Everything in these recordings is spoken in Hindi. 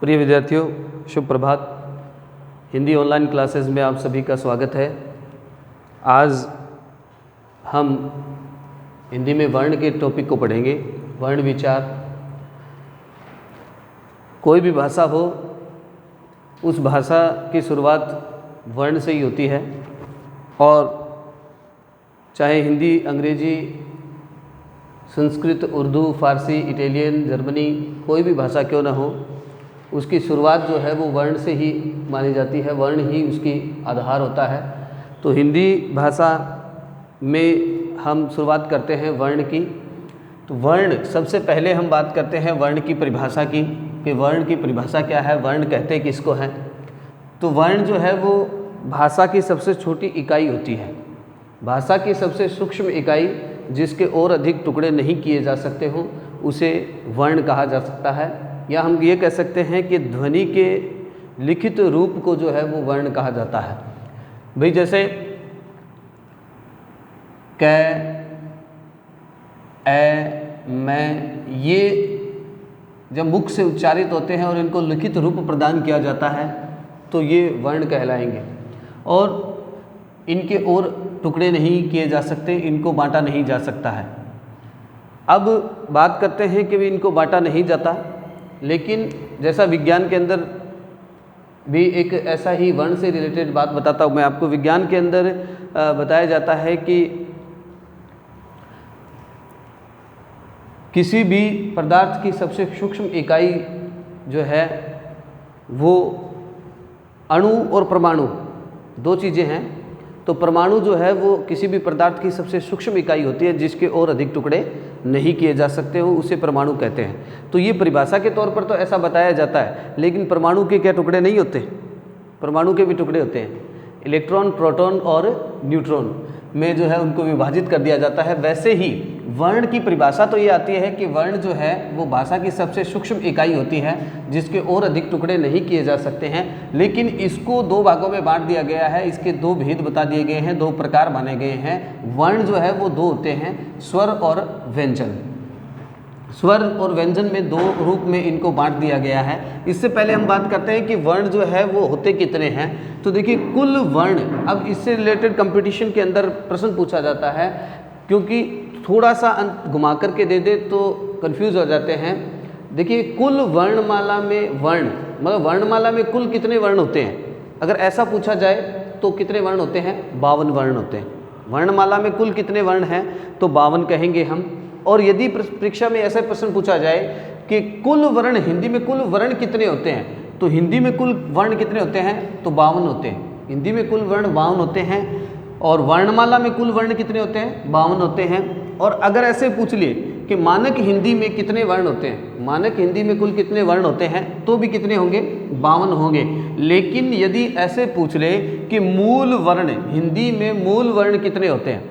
प्रिय विद्यार्थियों, शुभ प्रभात। हिंदी ऑनलाइन क्लासेस में आप सभी का स्वागत है। आज हम हिंदी में वर्ण के टॉपिक को पढ़ेंगे। वर्ण विचार। कोई भी भाषा हो, उस भाषा की शुरुआत वर्ण से ही होती है, और चाहे हिंदी, अंग्रेजी, संस्कृत, उर्दू, फारसी, इटालियन, जर्मनी, कोई भी भाषा क्यों ना हो, उसकी शुरुआत जो है वो वर्ण से ही मानी जाती है। वर्ण ही उसकी आधार होता है। तो हिंदी भाषा में हम शुरुआत करते हैं वर्ण की। तो वर्ण, सबसे पहले हम बात करते हैं वर्ण की परिभाषा की, कि वर्ण की परिभाषा क्या है, वर्ण कहते किसको हैं। तो वर्ण जो है वो भाषा की सबसे छोटी इकाई होती है, भाषा की सबसे सूक्ष्म इकाई, जिसके और अधिक टुकड़े नहीं किए जा सकते हों, उसे वर्ण कहा जा सकता है। या हम ये कह सकते हैं कि ध्वनि के लिखित रूप को जो है वो वर्ण कहा जाता है। भाई जैसे क, ए, मैं, ये जब मुख से उच्चारित होते हैं और इनको लिखित रूप प्रदान किया जाता है तो ये वर्ण कहलाएंगे, और इनके और टुकड़े नहीं किए जा सकते, इनको बांटा नहीं जा सकता है। अब बात करते हैं कि भी इनको बांटा नहीं जाता, लेकिन जैसा विज्ञान के अंदर भी एक ऐसा ही वर्ण से रिलेटेड बात बताता हूँ मैं आपको। विज्ञान के अंदर बताया जाता है कि किसी भी पदार्थ की सबसे सूक्ष्म इकाई जो है वो अणु और परमाणु, दो चीज़ें हैं। तो परमाणु जो है वो किसी भी पदार्थ की सबसे सूक्ष्म इकाई होती है, जिसके और अधिक टुकड़े नहीं किए जा सकते हो, उसे परमाणु कहते हैं। तो ये परिभाषा के तौर पर तो ऐसा बताया जाता है, लेकिन परमाणु के क्या टुकड़े नहीं होते? परमाणु के भी टुकड़े होते हैं। इलेक्ट्रॉन, प्रोटॉन और न्यूट्रॉन में जो है उनको विभाजित कर दिया जाता है। वैसे ही वर्ण की परिभाषा तो ये आती है कि वर्ण जो है वो भाषा की सबसे सूक्ष्म इकाई होती है, जिसके और अधिक टुकड़े नहीं किए जा सकते हैं। लेकिन इसको दो भागों में बांट दिया गया है, इसके दो भेद बता दिए गए हैं, दो प्रकार माने गए हैं। वर्ण जो है वो दो होते हैं, स्वर और व्यंजन। स्वर और व्यंजन में दो रूप में इनको बांट दिया गया है। इससे पहले हम बात करते हैं कि वर्ण जो है वो होते कितने हैं। तो देखिए, कुल वर्ण, अब इससे रिलेटेड कंपटीशन के अंदर प्रश्न पूछा जाता है, क्योंकि थोड़ा सा अंत घुमा करके दे दे तो कंफ्यूज हो जाते हैं। देखिए, कुल वर्णमाला में वर्ण, मतलब वर्णमाला में कुल कितने वर्ण होते हैं, अगर ऐसा पूछा जाए तो कितने वर्ण होते हैं? 52 वर्ण होते हैं। वर्णमाला में कुल कितने वर्ण हैं तो 52 कहेंगे हम। और यदि परीक्षा में ऐसा प्रश्न पूछा जाए कि कुल वर्ण, हिंदी में कुल वर्ण कितने होते हैं, तो हिंदी में कुल वर्ण कितने होते हैं तो 52 होते हैं। हिंदी में कुल वर्ण 52 होते हैं। और वर्णमाला में कुल वर्ण कितने होते हैं? 52 होते हैं। और अगर ऐसे पूछ लिए कि मानक हिंदी में कितने वर्ण होते हैं, मानक हिंदी में कुल कितने वर्ण होते हैं, तो भी कितने होंगे? 52 होंगे। लेकिन यदि ऐसे पूछ ले कि मूल वर्ण, हिंदी में मूल वर्ण कितने होते हैं,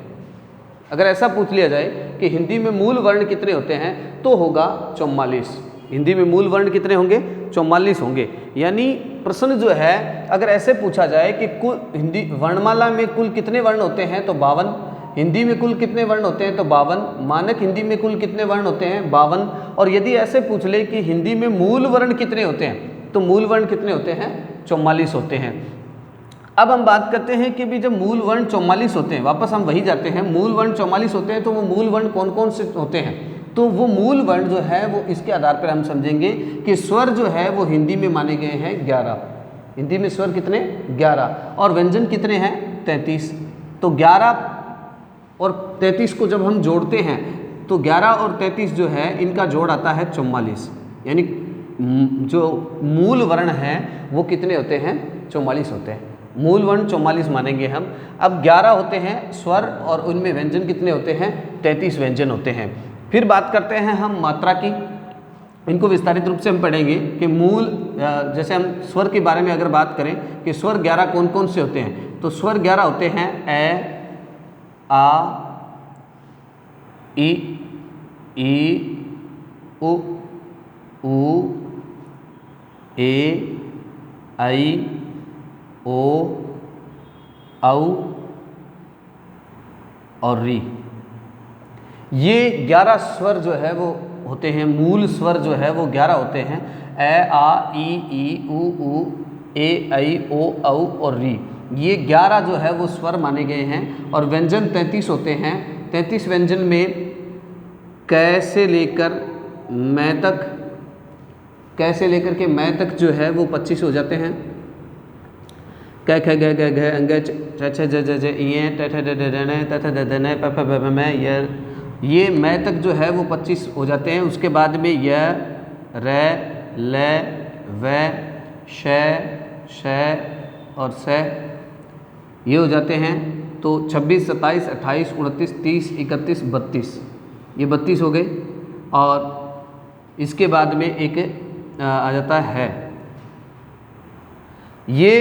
अगर ऐसा पूछ लिया जाए कि हिंदी में मूल वर्ण कितने होते हैं, तो होगा 44। हिंदी में मूल वर्ण कितने होंगे? 44 होंगे। यानी प्रश्न जो है, अगर ऐसे पूछा जाए कि कुल हिंदी वर्णमाला में कुल कितने वर्ण होते हैं तो 52, हिंदी में कुल कितने वर्ण होते हैं तो 52, मानक हिंदी में कुल कितने वर्ण होते हैं 52। और यदि ऐसे पूछ ले कि हिंदी में मूल वर्ण कितने होते हैं, तो मूल वर्ण कितने होते हैं? 44 होते हैं। अब हम बात करते हैं कि भी जब मूल वर्ण 44 होते हैं, वापस हम वही जाते हैं, मूल वर्ण 44 होते हैं, तो वो मूल वर्ण कौन कौन से होते हैं? तो वो मूल वर्ण जो है वो इसके आधार पर हम समझेंगे कि स्वर जो है वो हिंदी में माने गए हैं 11। हिंदी में स्वर कितने? 11। और व्यंजन कितने हैं? 33। तो 11 और 33 को जब हम जोड़ते हैं तो 11 और 33 जो है इनका जोड़ आता है 44। यानी जो मूल वर्ण हैं वो कितने होते हैं? 44 होते हैं। मूल वर्ण 44 मानेंगे हम। अब 11 होते हैं स्वर, और उनमें व्यंजन कितने होते हैं? 33 व्यंजन होते हैं। फिर बात करते हैं हम मात्रा की। इनको विस्तारित रूप से हम पढ़ेंगे कि मूल, जैसे हम स्वर के बारे में अगर बात करें कि स्वर 11 कौन कौन से होते हैं, तो स्वर 11 होते हैं ए, आ, ई, उ, ऊ, ए, आई, ओ, औ और री। ये 11 स्वर जो है वो होते हैं, मूल स्वर जो है वो 11 होते हैं। ए आ ई उ ए ऐ ओ औ और री, ये 11 जो है वो स्वर माने गए हैं। और व्यंजन 33 होते हैं। 33 व्यंजन में कै से लेकर मैं तक, कै से लेकर के मैं तक जो है वो 25 हो जाते हैं। कै ख ग घ घ अंग छ छ ज ज ज इ ट ठ ड ड न त थ द द न प फ ब भ म ये मैं तक जो है वो 25 हो जाते हैं। उसके बाद में य र ल व श श और स ये हो जाते हैं। तो 26, 27, 28, 29, 30, 31, 32, ये 32 हो गए। और इसके बाद में एक आ जाता है, ये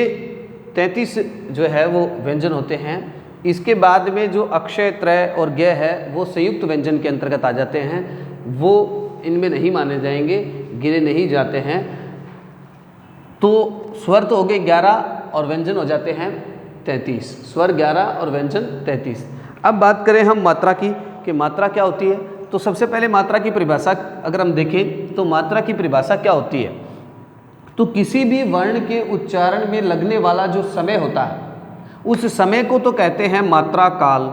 33 जो है वो व्यंजन होते हैं। इसके बाद में जो अक्षय, त्रय और ज्ञ है वो संयुक्त व्यंजन के अंतर्गत आ जाते हैं, वो इनमें नहीं माने जाएंगे, गिने नहीं जाते हैं। तो स्वर तो हो गए 11 और व्यंजन हो जाते हैं 33। स्वर 11 और व्यंजन 33। अब बात करें हम मात्रा की कि मात्रा क्या होती है। तो सबसे पहले मात्रा की परिभाषा अगर हम देखें तो मात्रा की परिभाषा क्या होती है, तो किसी भी वर्ण के उच्चारण में लगने वाला जो समय होता है उस समय को तो कहते हैं मात्रा काल।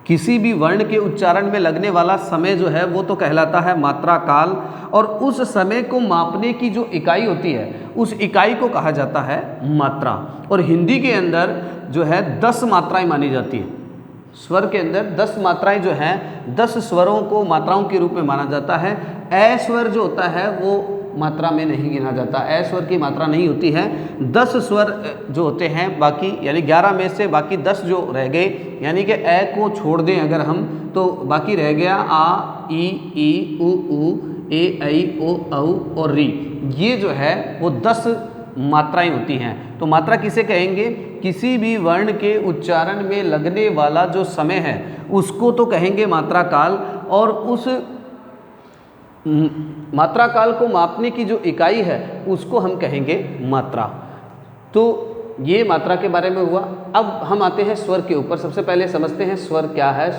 किसी भी वर्ण के उच्चारण में लगने वाला समय जो है वो तो कहलाता है मात्रा काल। और उस समय को मापने की जो इकाई होती है उस इकाई को कहा जाता है मात्रा। और हिंदी के अंदर जो है 10 मात्राएं मानी जाती हैं। स्वर के अंदर 10 मात्राएं जो हैं, 10 स्वरों को मात्राओं के रूप में माना जाता है। ए स्वर जो होता है वो मात्रा में नहीं गिना जाता, ए स्वर की मात्रा नहीं होती है। 10 स्वर जो होते हैं बाकी, यानी 11 में से बाकी 10 जो रह गए, यानी कि ए को छोड़ दें अगर हम, तो बाकी रह गया आ, ई, उ, ए, ऐ, ओ, औ और री। ये जो है वो 10 मात्राएं होती हैं। तो मात्रा किसे कहेंगे? किसी भी वर्ण के उच्चारण में लगने वाला जो समय है उसको तो कहेंगे मात्रा काल। और उस मात्रा काल को मापने की जो इकाई है उसको हम कहेंगे मात्रा। तो ये मात्रा के बारे में हुआ। अब हम आते हैं स्वर के ऊपर। सबसे पहले समझते हैं स्वर क्या है।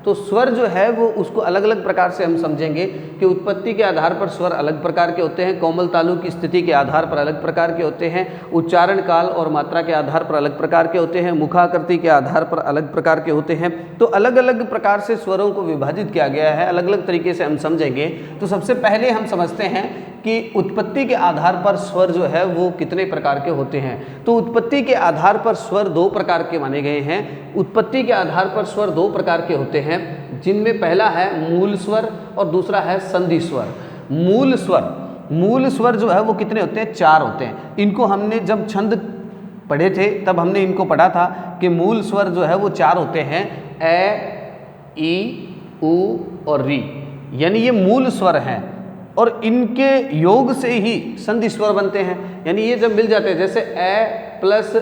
तो स्वर जो है वो उसको अलग अलग प्रकार से हम समझेंगे कि उत्पत्ति के आधार पर स्वर अलग प्रकार के होते हैं, कोमल तालु की स्थिति के आधार पर अलग प्रकार के होते हैं, उच्चारण काल और मात्रा के आधार पर अलग प्रकार के होते हैं, मुखाकृति के आधार पर अलग प्रकार के होते हैं। तो अलग अलग प्रकार से स्वरों को विभाजित किया गया है, अलग अलग तरीके से हम समझेंगे। तो सबसे पहले हम समझते हैं कि उत्पत्ति के आधार पर स्वर जो है वो कितने प्रकार के होते हैं। तो उत्पत्ति के आधार पर स्वर 2 प्रकार के माने गए हैं। उत्पत्ति के आधार पर स्वर 2 प्रकार के होते हैं, जिनमें पहला है मूल स्वर और दूसरा है संधि स्वर। मूल स्वर जो है वो कितने होते हैं? 4 होते हैं। इनको हमने जब छंद पढ़े थे तब हमने इनको पढ़ा था कि मूल स्वर जो है वो 4 होते हैं, ए, ई, उ और री, यानी ये मूल स्वर हैं। और इनके योग से ही संधि स्वर बनते हैं, यानी ये जब मिल जाते हैं, जैसे ए प्लस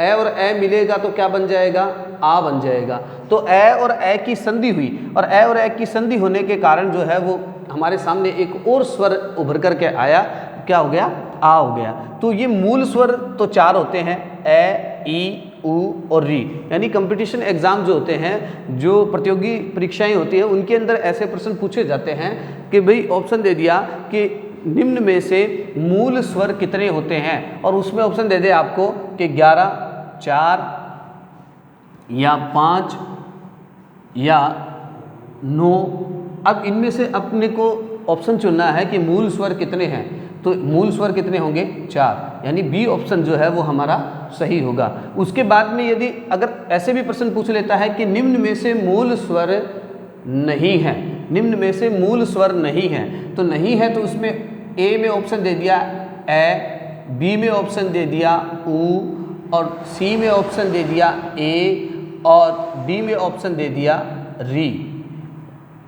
ए और ए मिलेगा तो क्या बन जाएगा? आ बन जाएगा। तो ए और ए की संधि हुई, और ए और ए की संधि होने के कारण जो है वो हमारे सामने एक और स्वर उभर करके आया, क्या हो गया? आ हो गया। तो ये मूल स्वर तो 4 होते हैं, ए, ई, उ और री। यानी कंपटीशन एग्जाम जो होते हैं, जो प्रतियोगी परीक्षाएं होती हैं, उनके अंदर ऐसे प्रश्न पूछे जाते हैं कि भाई ऑप्शन दे दिया कि निम्न में से मूल स्वर कितने होते हैं, और उसमें ऑप्शन दे दे आपको कि 11, 4 या 5 या 9। अब इनमें से अपने को ऑप्शन चुनना है कि मूल स्वर कितने हैं। तो मूल स्वर कितने होंगे? 4, यानी बी ऑप्शन जो है वो हमारा सही होगा। उसके बाद में यदि अगर ऐसे भी प्रश्न पूछ लेता है कि निम्न में से मूल स्वर नहीं है, निम्न में से मूल स्वर नहीं है, तो नहीं है तो उसमें ए में ऑप्शन दे दिया ए, बी में ऑप्शन दे दिया उ, और सी में ऑप्शन दे दिया ए, और डी में ऑप्शन दे दिया री।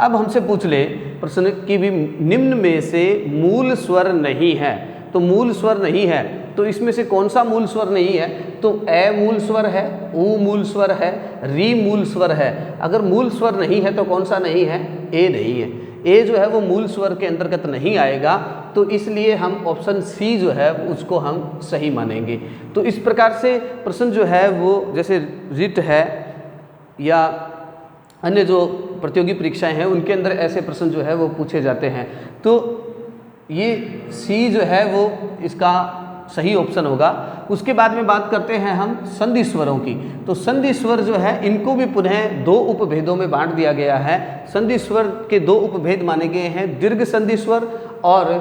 अब हमसे पूछ ले प्रश्न कि भी निम्न में से मूल स्वर नहीं है, तो मूल स्वर नहीं है तो इसमें से कौन सा मूल स्वर नहीं है? तो ए मूल स्वर है, उ मूल स्वर है, री मूल स्वर है। अगर मूल स्वर नहीं है तो कौन सा नहीं है? ए नहीं है। ए जो है वो मूल स्वर के अंतर्गत नहीं आएगा, तो इसलिए हम ऑप्शन सी जो है उसको हम सही मानेंगे। तो इस प्रकार से प्रश्न जो है वो, जैसे रिट है या अन्य जो प्रतियोगी परीक्षाएं हैं उनके अंदर ऐसे प्रश्न जो है वो पूछे जाते हैं। तो ये सी जो है वो इसका सही ऑप्शन होगा। उसके बाद में बात करते हैं हम संधि स्वरों की। तो संधि स्वर जो है इनको भी पुनः दो उपभेदों में बांट दिया गया है। संधि स्वर के दो उपभेद माने गए हैं, दीर्घ संधि स्वर और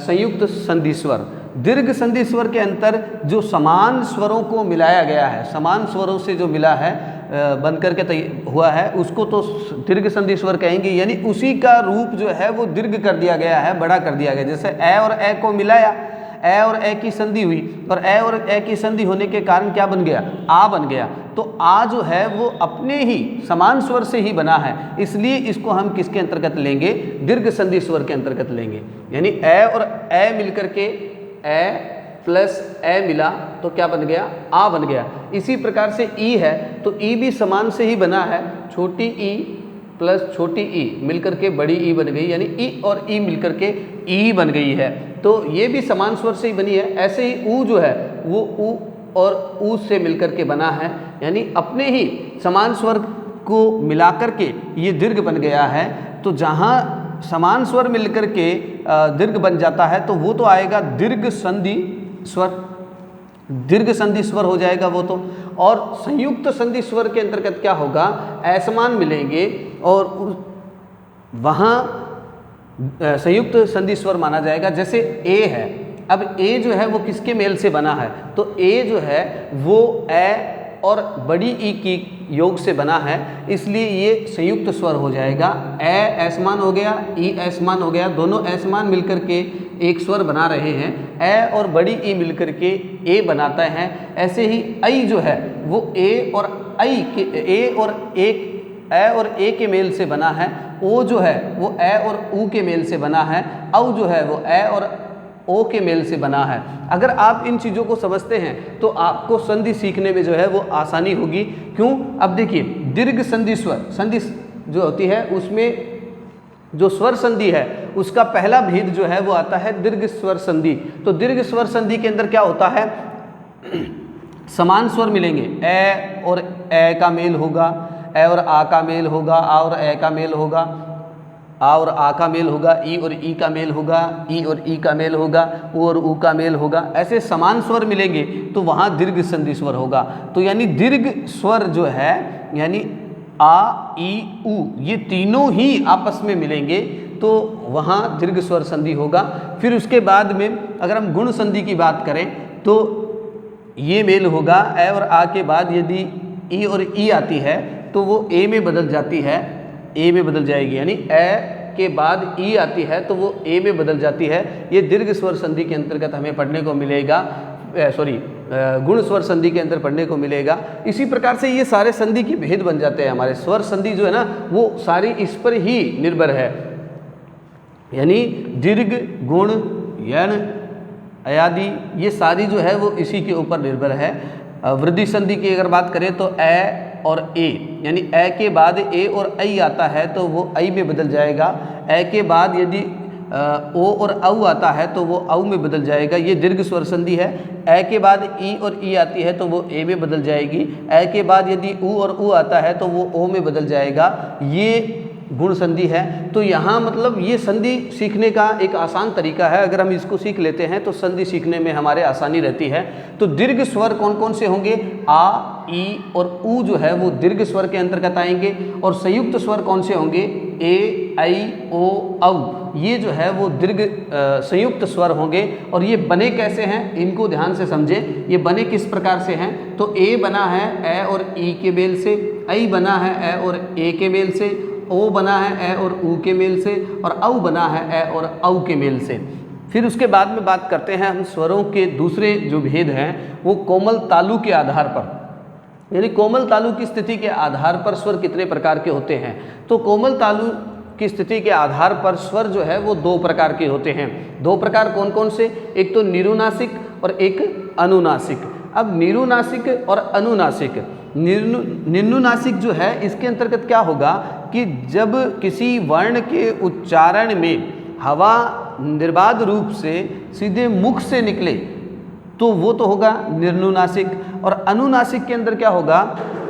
संयुक्त संधि स्वर। दीर्घ संधि स्वर के अंतर जो समान स्वरों को मिलाया गया है, समान स्वरों से जो मिला है बन करके हुआ है, उसको तो दीर्घ संधि स्वर कहेंगे। यानी उसी का रूप जो है वो दीर्घ कर दिया गया है, बड़ा कर दिया गया। जैसे ए और ए को मिलाया, ए और ए की संधि हुई, और ए और ए की संधि होने के कारण क्या बन गया, आ बन गया। तो आ जो है वो अपने ही समान स्वर से ही बना है, इसलिए इसको हम किसके अंतर्गत लेंगे, दीर्घ संधि स्वर के अंतर्गत लेंगे। यानी ए और ए मिलकर के ए प्लस ए मिला तो क्या बन गया, आ बन गया। इसी प्रकार से ई है तो ई भी समान से ही बना है, छोटी ई प्लस छोटी ई मिलकर के बड़ी ई बन गई, यानी ई और ई मिलकर के ई बन गई है। तो ये भी समान स्वर से ही बनी है। ऐसे ही ऊ जो है वो ऊ और ऊ से मिलकर के बना है, यानी अपने ही समान स्वर को मिलाकर के ये दीर्घ बन गया है। तो जहाँ समान स्वर मिलकर के दीर्घ बन जाता है तो वो तो आएगा दीर्घ संधि स्वर, दीर्घ संधि स्वर हो जाएगा वो तो। और संयुक्त संधि स्वर के अंतर्गत क्या होगा, असमान मिलेंगे और वहाँ संयुक्त संधि स्वर माना जाएगा। जैसे ए है, अब ए जो है वो किसके मेल से बना है, तो ए जो है वो ए और बड़ी ई की योग से बना है, इसलिए ये संयुक्त स्वर हो जाएगा। ए असमान हो गया, ई असमान हो गया, दोनों असमान मिलकर के एक स्वर बना रहे हैं। ए और बड़ी ई मिलकर के ए बनाता है। ऐसे ही ऐ जो है वो ए और ऐ के ए और ए के मेल से बना है। ओ जो है वो ए और ऊ के मेल से बना है। औ जो है वो ए और ओ के मेल से बना है। अगर आप इन चीज़ों को समझते हैं तो आपको संधि सीखने में जो है वो आसानी होगी। क्यों, अब देखिए दीर्घ संधि स्वर, संधि जो होती है उसमें जो स्वर संधि है उसका पहला भेद जो है वो आता है दीर्घ स्वर संधि। तो दीर्घ स्वर संधि के अंदर क्या होता है, समान स्वर मिलेंगे, ए और ए का मेल होगा, ए और आ का मेल होगा, आ और ए का मेल होगा, आ और आ का मेल होगा, ई और ई का मेल होगा, ई और ई का मेल होगा, ऊ और ऊ का मेल होगा। ऐसे समान स्वर मिलेंगे तो वहाँ दीर्घ संधि स्वर होगा। तो यानी दीर्घ स्वर जो है यानी आ, ई, ऊ, ये तीनों ही आपस में मिलेंगे तो वहाँ दीर्घ स्वर संधि होगा। फिर उसके बाद में अगर हम गुण संधि की बात करें तो ये मेल होगा, ए और आ के बाद यदि ई और ई आती है तो वो ए में बदल जाती है, ए में बदल जाएगी। यानी ए के बाद ई आती है तो वो ए में बदल जाती है। ये दीर्घ स्वर संधि के अंतर्गत हमें पढ़ने को मिलेगा, गुण स्वर संधि के अंदर पढ़ने को मिलेगा। इसी प्रकार से ये सारे संधि की भेद बन जाते हैं। हमारे स्वर संधि जो है ना वो सारी इस पर ही निर्भर है, यानी दीर्घ, गुण, यण, अयादि, ये सारी जो है वो इसी के ऊपर निर्भर है। वृद्धि संधि की अगर बात करें तो ए और ए, यानी ए के बाद ए और ऐ आता है तो वो ऐ में बदल जाएगा। ए के बाद यदि ओ और औ आता है तो वो औ में बदल जाएगा, ये दीर्घ स्वर संधि है। ए के बाद ई और ई आती है तो वो ए में बदल जाएगी। ए के बाद यदि ऊ और ऊ आता है तो वो ओ में बदल जाएगा, ये गुण संधि है। तो यहाँ मतलब ये संधि सीखने का एक आसान तरीका है। अगर हम इसको सीख लेते हैं तो संधि सीखने में हमारे आसानी रहती है। तो दीर्घ स्वर कौन कौन से होंगे, आ, ई और ऊ जो है वो दीर्घ स्वर के अंतर्गत आएंगे। और संयुक्त स्वर कौन से होंगे, ए, ऐ, ओ, औ, ये जो है वो दीर्घ संयुक्त स्वर होंगे। और ये बने कैसे हैं इनको ध्यान से समझे। ये बने किस प्रकार से हैं, तो ए बना है ए और ई के मेल से, ऐ बना है ए और ए के मेल से, ओ बना है ए और ऊ के मेल से, और औ बना है ए और औ के मेल से। फिर उसके बाद में बात करते हैं हम स्वरों के दूसरे जो भेद हैं वो कोमल तालु के आधार पर, यानी कोमल तालु की स्थिति के आधार पर स्वर कितने प्रकार के होते हैं। तो कोमल तालु की स्थिति के आधार पर स्वर जो है वो दो प्रकार के होते हैं। दो प्रकार कौन कौन से, एक तो निरुनासिक और एक अनुनासिक। अब निरुनासिक और अनुनासिक, निम्नुनासिक जो है इसके अंतर्गत क्या होगा कि जब किसी वर्ण के उच्चारण में हवा निर्बाध रूप से सीधे मुख से निकले तो वो तो होगा निर्नुनासिक। और अनुनासिक के अंदर क्या होगा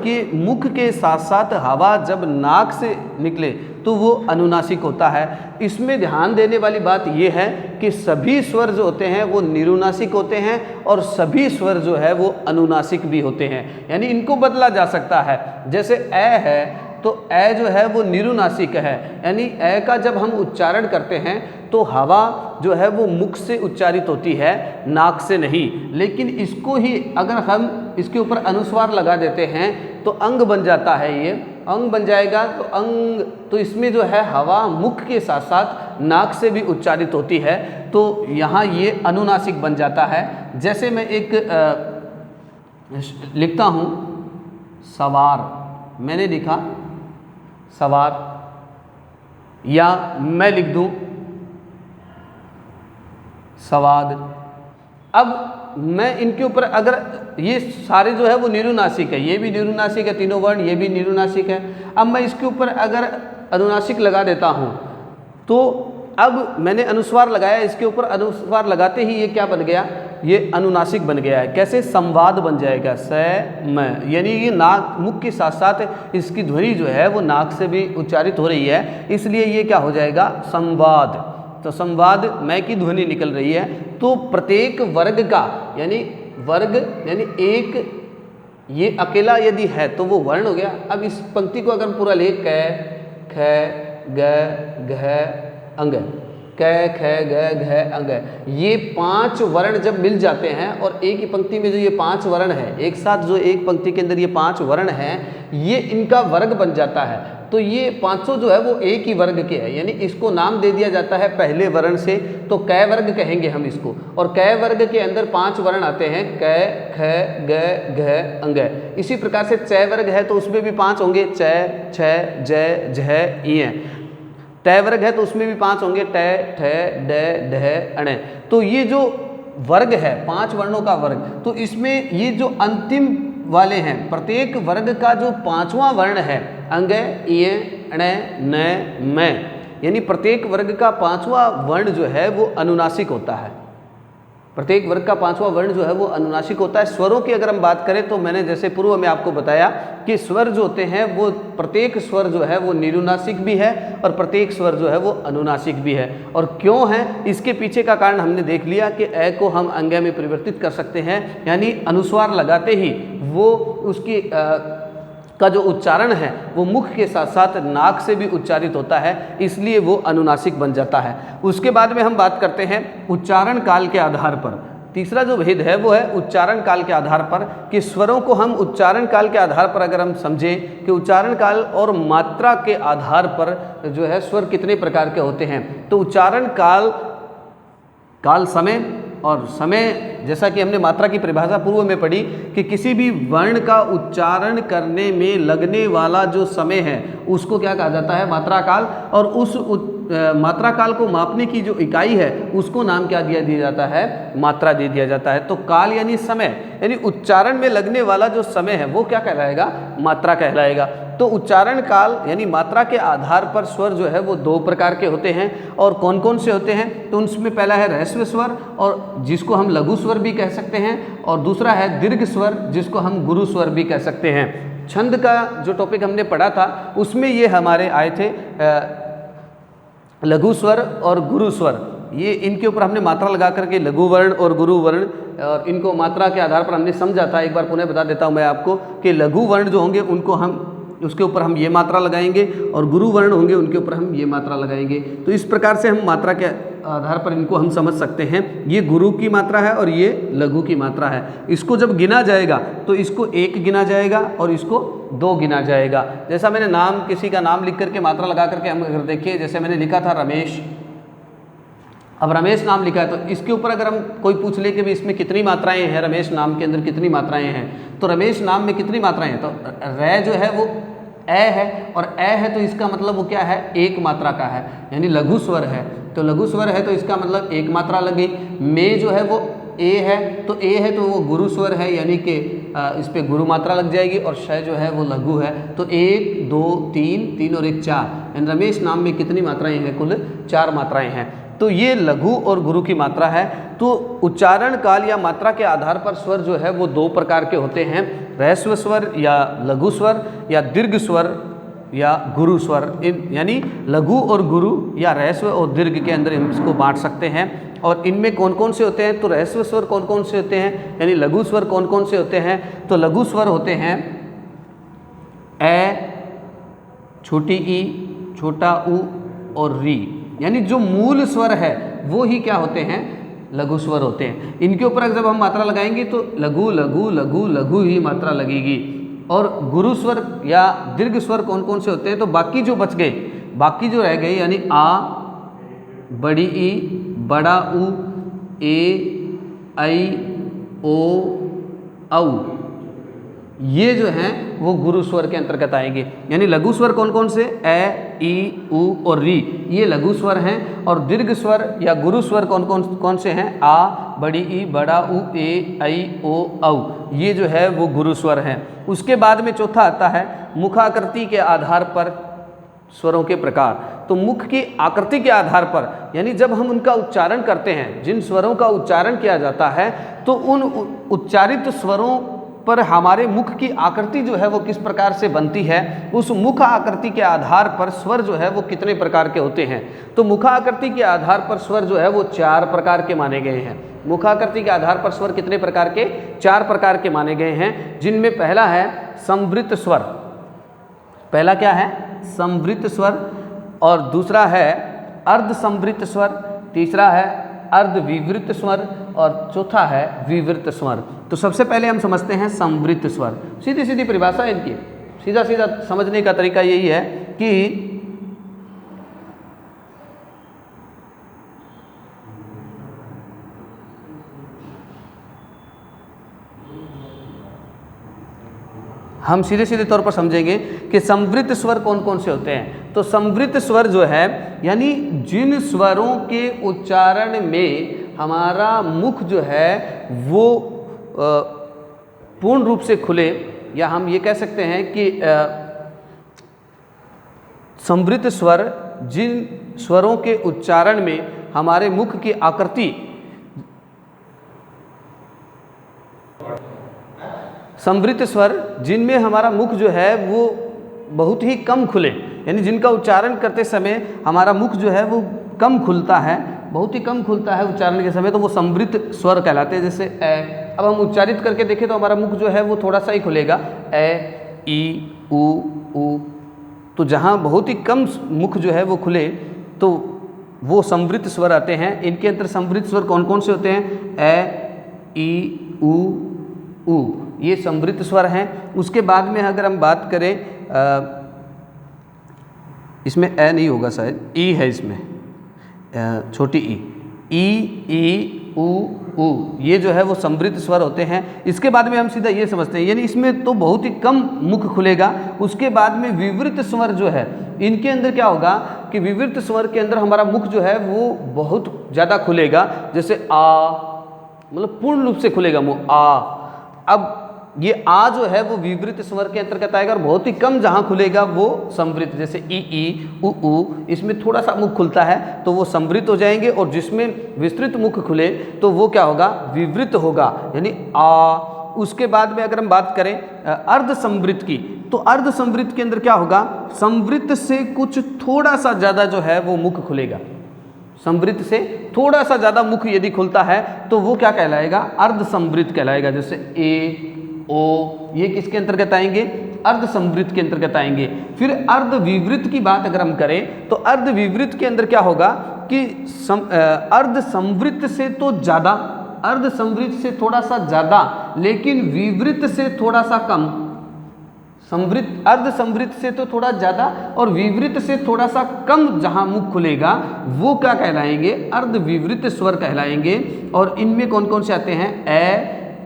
कि मुख के साथ साथ हवा जब नाक से निकले तो वो अनुनासिक होता है। इसमें ध्यान देने वाली बात ये है कि सभी स्वर जो होते हैं वो निरुनासिक होते हैं और सभी स्वर जो है वो अनुनासिक भी होते हैं, यानी इनको बदला जा सकता है। जैसे ए है तो ए जो है वो निरुनासिक है, यानी ए का जब हम उच्चारण करते हैं तो हवा जो है वो मुख से उच्चारित होती है, नाक से नहीं। लेकिन इसको ही अगर हम इसके ऊपर अनुस्वार लगा देते हैं तो अंग बन जाता है, ये अंग बन जाएगा। तो अंग, तो इसमें जो है हवा मुख के साथ साथ नाक से भी उच्चारित होती है, तो यहाँ ये अनुनासिक बन जाता है। जैसे मैं एक लिखता हूँ सवार, मैंने लिखा सवार, या मैं लिख दूं सवाद। अब मैं इनके ऊपर अगर ये सारे जो है वो निरुनासिक है, ये भी निरुनासिक है, तीनों वर्ण ये भी निरुनासिक है। अब मैं इसके ऊपर अगर अनुनासिक लगा देता हूं तो अब मैंने अनुस्वार लगाया, इसके ऊपर अनुस्वार लगाते ही ये क्या बन गया, ये अनुनासिक बन गया है। कैसे, संवाद बन जाएगा, स म, यानी ये नाक मुख के साथ साथ इसकी ध्वनि जो है वो नाक से भी उच्चारित हो रही है, इसलिए ये क्या हो जाएगा, संवाद। तो संवाद मैं की ध्वनि निकल रही है। तो प्रत्येक वर्ग का, यानी वर्ग यानी एक ये अकेला यदि है तो वो वर्ण हो गया। अब इस पंक्ति को अगर पूरा ले, क ख ग घ अंग, क ख ग घ अंग, ये 5 वर्ण जब मिल जाते हैं और एक ही पंक्ति में जो ये 5 वर्ण है, एक साथ जो एक पंक्ति के अंदर ये 5 वर्ण हैं, ये इनका वर्ग बन जाता है। तो ये 500 जो है वो एक ही वर्ग के हैं, यानी इसको नाम दे दिया जाता है पहले वर्ण से, तो क वर्ग कहेंगे हम इसको। और क वर्ग के अंदर 5 वर्ण आते हैं, क ख ग घ अंग। इसी प्रकार से च वर्ग है तो उसमें भी 5 होंगे, च छ ज झ इ। ट वर्ग है तो उसमें भी 5 होंगे, ट ठ ड ढ अण। तो ये जो वर्ग है 5 वर्णों का वर्ग, तो इसमें ये जो अंतिम वाले हैं, प्रत्येक वर्ग का जो 5वां वर्ण है, अंग इय अण न म, यानी प्रत्येक वर्ग का 5वां वर्ण जो है वो अनुनासिक होता है। प्रत्येक वर्ग का 5वां वर्ण जो है वो अनुनासिक होता है। स्वरों की अगर हम बात करें तो मैंने जैसे पूर्व में आपको बताया कि स्वर जो होते हैं वो प्रत्येक स्वर जो है वो निरुनासिक भी है और प्रत्येक स्वर जो है वो अनुनासिक भी है। और क्यों है, इसके पीछे का कारण हमने देख लिया कि ए को हम अंग में परिवर्तित कर सकते हैं, यानी अनुस्वार लगाते ही वो उसकी का जो उच्चारण है वो मुख के साथ साथ नाक से भी उच्चारित होता है, इसलिए वो अनुनासिक बन जाता है। उसके बाद में हम बात करते हैं उच्चारण काल के आधार पर। तीसरा जो भेद है वो है उच्चारण काल के आधार पर, कि स्वरों को हम उच्चारण काल के आधार पर अगर हम समझें कि उच्चारण काल और मात्रा के आधार पर जो है स्वर कितने प्रकार के होते हैं। तो उच्चारण काल, काल समय, और समय जैसा कि हमने मात्रा की परिभाषा पूर्व में पढ़ी कि किसी भी वर्ण का उच्चारण करने में लगने वाला जो समय है उसको क्या कहा जाता है, मात्रा काल। और उस मात्रा काल को मापने की जो इकाई है उसको नाम क्या दिया जाता है, मात्रा दे दिया जाता है। तो काल यानी समय, यानी उच्चारण में लगने वाला जो समय है वो क्या कहलाएगा, मात्रा कहलाएगा। तो उच्चारण काल यानी मात्रा के आधार पर स्वर जो है वो 2 प्रकार के होते हैं। और कौन कौन से होते हैं, तो उनमें पहला है ह्रस्व स्वर, और जिसको हम लघु स्वर भी कह सकते हैं, और दूसरा है दीर्घ स्वर जिसको हम गुरु स्वर भी कह सकते हैं। छंद का जो टॉपिक हमने पढ़ा था उसमें ये हमारे आए थे लघु स्वर और गुरु स्वर। ये इनके ऊपर हमने मात्रा लगा करके लघु वर्ण और गुरु वर्ण, और इनको मात्रा के आधार पर हमने समझा था। एक बार पुनः बता देता हूँ मैं आपको कि लघु वर्ण जो होंगे उनको हम उसके ऊपर हम ये मात्रा लगाएंगे, और गुरु वर्ण होंगे उनके ऊपर हम ये मात्रा लगाएंगे। तो इस प्रकार से हम मात्रा के आधार पर इनको हम समझ सकते हैं। ये गुरु की मात्रा है और ये लघु की मात्रा है। इसको जब गिना जाएगा तो इसको 1 गिना जाएगा और इसको 2 गिना जाएगा। जैसा मैंने नाम, किसी का नाम लिख करके मात्रा लगा करके हम अगर देखिए, जैसे मैंने लिखा था रमेश, अब रमेश नाम लिखा है तो इसके ऊपर अगर हम कोई पूछ ले कि भी इसमें कितनी मात्राएं हैं, रमेश नाम के अंदर कितनी मात्राएं हैं, तो रमेश नाम में कितनी मात्राएं हैं, तो रै जो है वो ए है, और ए है तो इसका मतलब वो क्या है, 1 मात्रा का है, यानी लघु स्वर है। तो लघु स्वर है तो इसका मतलब 1 मात्रा लगी। में जो है वो ए है, तो ए है तो वो गुरु स्वर है, यानी कि इस पे गुरु मात्रा लग जाएगी। और श जो है वो लघु है, तो 1 2 3 और 1 4, यानी रमेश नाम में कितनी मात्राएं हैं, कुल 4 मात्राएं हैं। तो ये लघु और गुरु की मात्रा है। तो उच्चारण काल या मात्रा के आधार पर स्वर जो है वो 2 प्रकार के होते हैं, ह्रस्व स्वर या लघु स्वर या दीर्घ स्वर या गुरु स्वर, इन यानी लघु और गुरु या ह्रस्व और दीर्घ के अंदर हम इसको बांट सकते हैं। और इनमें कौन कौन से होते हैं, तो ह्रस्व स्वर कौन कौन से होते हैं, यानी लघु स्वर कौन कौन से होते हैं, तो लघु स्वर होते हैं ए, छोटी ई, छोटा ऊ और री, यानी जो मूल स्वर है वो ही क्या होते हैं, लघु स्वर होते हैं। इनके ऊपर जब हम मात्रा लगाएंगे तो लघु लघु लघु लघु ही मात्रा लगेगी। और गुरु स्वर या दीर्घ स्वर कौन कौन से होते हैं, तो बाकी जो बच गए, बाकी जो रह गए, यानी आ, बड़ी ई, बड़ा ऊ, ए, ऐ, ओ, औ, ये जो हैं वो गुरु स्वर के अंतर्गत आएंगे। यानी लघु स्वर कौन कौन से, ए, ई, उ और री, ये लघु स्वर हैं। और दीर्घ स्वर या गुरु स्वर कौन कौन से हैं, आ, बड़ी ई, बड़ा उ, ए, ऐ, ओ, औ, ये जो है वो गुरु स्वर हैं। उसके बाद में चौथा आता है मुखाकृति के आधार पर स्वरों के प्रकार। तो मुख की आकृति के आधार पर, यानी जब हम उनका उच्चारण करते हैं, जिन स्वरों का उच्चारण किया जाता है, तो उन उच्चारित स्वरों पर हमारे मुख की आकृति जो है वो किस प्रकार से बनती है, उस मुख आकृति के आधार पर स्वर जो है वो कितने प्रकार के होते हैं। तो मुख आकृति के आधार पर स्वर जो है वो 4 प्रकार के माने गए हैं। मुखाकृति के आधार पर स्वर कितने प्रकार के, 4 प्रकार के माने गए हैं, जिनमें पहला है संवृत स्वर। पहला क्या है, संवृत स्वर। और दूसरा है अर्ध संवृत स्वर, तीसरा है अर्ध विवृत स्वर और चौथा है विवृत स्वर। तो सबसे पहले हम समझते हैं संवृत स्वर। सीधी सीधी परिभाषा है इनकी, सीधा सीधा समझने का तरीका यही है कि हम सीधे सीधे तौर पर समझेंगे कि संवृत स्वर कौन कौन से होते हैं। तो संवृत स्वर जो है, यानी जिन स्वरों के उच्चारण में हमारा मुख जो है वो पूर्ण रूप से खुले, या हम ये कह सकते हैं कि संवृत स्वर, जिन स्वरों के उच्चारण में हमारे मुख की आकृति, संवृत स्वर जिनमें हमारा मुख जो है वो बहुत ही कम खुले, यानी जिनका उच्चारण करते समय हमारा मुख जो है वो कम खुलता है, बहुत ही कम खुलता है उच्चारण के समय, तो वो संवृत स्वर कहलाते हैं। जैसे ए, अब हम उच्चारित करके देखें तो हमारा मुख जो है वो थोड़ा सा ही खुलेगा, ए, ई, उ। तो जहाँ बहुत ही कम मुख जो है वो खुले तो वो संवृत स्वर आते हैं। इनके अंदर संवृत स्वर कौन कौन से होते हैं, ए, ई, उ, ये संवृत स्वर हैं। उसके बाद में अगर हम बात करें, इसमें ए नहीं होगा शायद, ई है इसमें, छोटी ई, उ, ये जो है वो संवृत स्वर होते हैं। इसके बाद में हम सीधा ये समझते हैं, यानी इसमें तो बहुत ही कम मुख खुलेगा। उसके बाद में विवृत स्वर जो है, इनके अंदर क्या होगा कि विवृत स्वर के अंदर हमारा मुख जो है वो बहुत ज़्यादा खुलेगा। जैसे आ, मतलब पूर्ण रूप से खुलेगा मुँह, आ। अब ये आ जो है वो विवृत स्वर के अंतर्गत आएगा, और बहुत ही कम जहाँ खुलेगा वो संवृत, जैसे ई, उ, इसमें थोड़ा सा मुख खुलता है तो वो संवृत हो जाएंगे। और जिसमें विस्तृत मुख खुले तो वो क्या होगा, विवृत होगा, यानी आ। उसके बाद में अगर हम बात करें अर्ध संवृत की, तो अर्ध संवृत के अंदर क्या होगा, संवृत से कुछ थोड़ा सा ज़्यादा जो है वो मुख खुलेगा। संवृत से थोड़ा सा ज़्यादा मुख यदि खुलता है तो वो क्या कहलाएगा, अर्ध संवृत कहलाएगा। जैसे ए, ओ, ये किसके अंतर्गत आएंगे, अर्ध संवृत के अंतर्गत आएंगे। फिर अर्ध विवृत की बात अगर हम करें तो अर्ध विवृत के अंदर क्या होगा कि अर्ध संवृत से तो ज़्यादा, अर्ध संवृत से थोड़ा सा ज़्यादा, लेकिन विवृत से थोड़ा सा कम। संवृत, अर्ध संवृत से तो थोड़ा ज़्यादा और विवृत से थोड़ा सा कम जहाँ मुख खुलेगा वो क्या कहलाएंगे, अर्ध विवृत स्वर कहलाएंगे। और इनमें कौन कौन से आते हैं,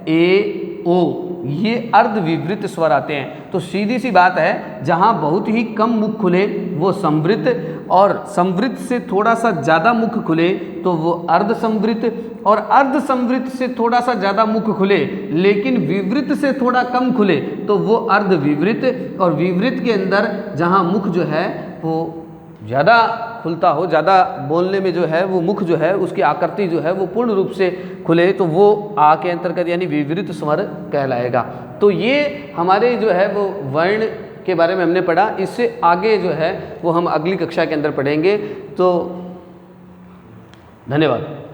ए, ओ, ये अर्ध विवृत स्वर आते हैं। तो सीधी सी बात है, जहाँ बहुत ही कम मुख खुले वो संवृत, और संवृत से थोड़ा सा ज़्यादा मुख खुले तो वो अर्ध संवृत, और अर्ध संवृत से थोड़ा सा ज़्यादा मुख खुले लेकिन विवृत से थोड़ा कम खुले तो वो अर्ध विवृत। और विवृत के अंदर जहाँ मुख जो है वो ज़्यादा खुलता हो, ज़्यादा बोलने में जो है वो मुख जो है उसकी आकृति जो है वो पूर्ण रूप से खुले, तो वो आ के अंतर्गत यानी विवृत स्वर कहलाएगा। तो ये हमारे जो है वो वर्ण के बारे में हमने पढ़ा। इससे आगे जो है वो हम अगली कक्षा के अंदर पढ़ेंगे। तो धन्यवाद।